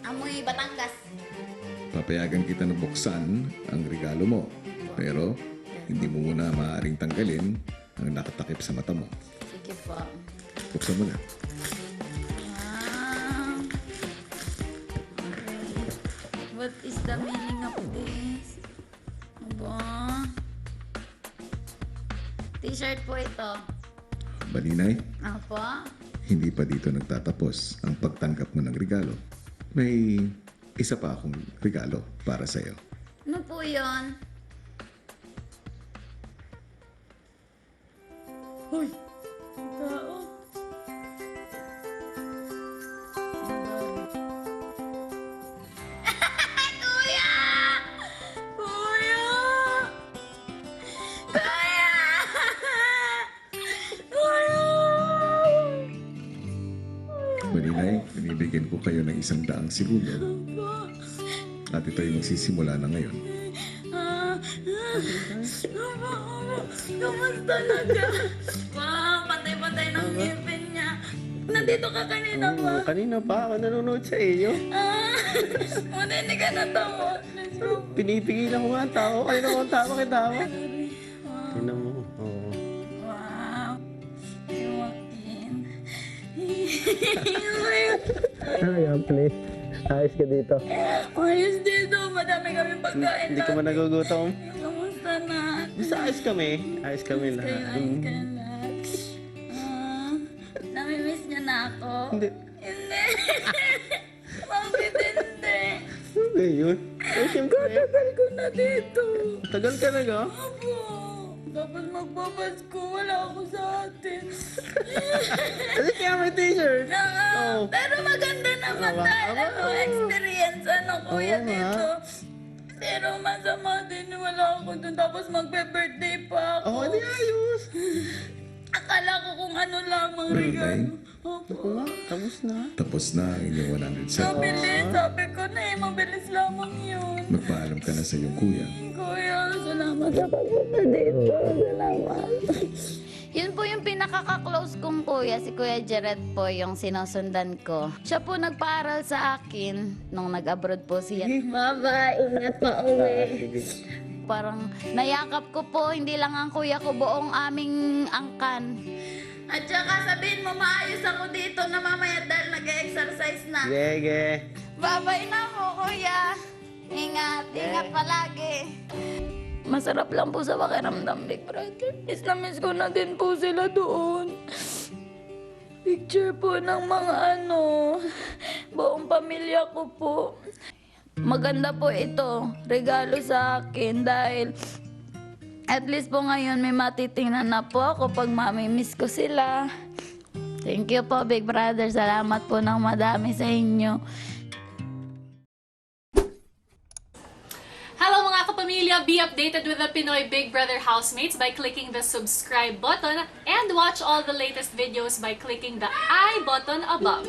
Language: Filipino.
Amoy Batangas. Papayagan kita na buksan ang regalo mo. Pero hindi mo muna maaaring tanggalin ang nakatakip sa mata mo. Sige po. Buksan mo na. Wow. Okay. What is the meaning of this? Aba. T-shirt po ito. Baninay, Apo. hindi pa dito nagtatapos ang pagtanggap mo ng regalo. May isa pa akong regalo para sa'yo. Ano po yun? Uy! Tao. Kuya! Kuya! Kuya! Kuya! Baninay, binibigyan ko kayo ng 100 segundo. At ito'y magsisimula na ngayon. Kamusta na ka? Wow, patay-patay ng ngipin niya. Nandito ka kanina ba? Kanina pa ako nanonood sa iyo. Muna hindi ka natawa. Pinipigilan ko nga ang tao. Kanina ko ang tao kitawa. Tingnan mo. Oo. Wow. Iwain. Ay, please. Ayos ka dito. Ayos dito. Madami kami pagkain. Hindi ka man nagugutom. Kamusta na? Basta ayos kami. Ayos kami lahat. Ayos ka lang. Namimiss niya na ako. Hindi. Hindi. Bakit hindi? Ano yun? Ay, siyempre. Tagal ko na dito. Tagal ka na ga? Opo. Tapos magpapasko, wala ako sa atin. Kasi kaya may t-shirt. Oo. Pero maganda naman Aba, dahil aba, ano, oo. experience, ano, kuya Oo nga. dito. Pero masama din, wala ako dun. Tapos magpe-birthday pa ako. Oo, di ayos. Akala ko kung ano lamang Well, regalo. Nay. Opo. Oo nga, tapos na. Tapos na ang inyong 100 Mabilis, seconds. sabi ko na eh, mabilis lamang yun. Magpaalam ka na sa iyong kuya. Kuya, salamat sa pagpunta dito. Salamat. Yun po yung pinakaka-close kong kuya, si Kuya Jared po, yung sinusundan ko. Siya po nagpaaral sa akin nung nag-abroad po siya. Bye-bye, ingat pa uwi. Parang nayakap ko po, hindi lang ang kuya ko, buong aming angkan. At saka sabihin mo, maayos ako dito na mamaya dahil nag-exercise na. Gege. Bye-bye na po, kuya. Ingat, ingat palagi. Masarap lang po sa pakiramdam, Big Brother. Miss na miss ko na din po sila doon. Picture po ng mga buong pamilya ko po. Maganda po ito, regalo sa akin dahil at least po ngayon may matitingnan na po ako pag mamimiss ko sila. Thank you po, Big Brother. Salamat po ng madami sa inyo. Hello mga kapamilya! Be updated with the Pinoy Big Brother housemates by clicking the subscribe button and watch all the latest videos by clicking the I button above.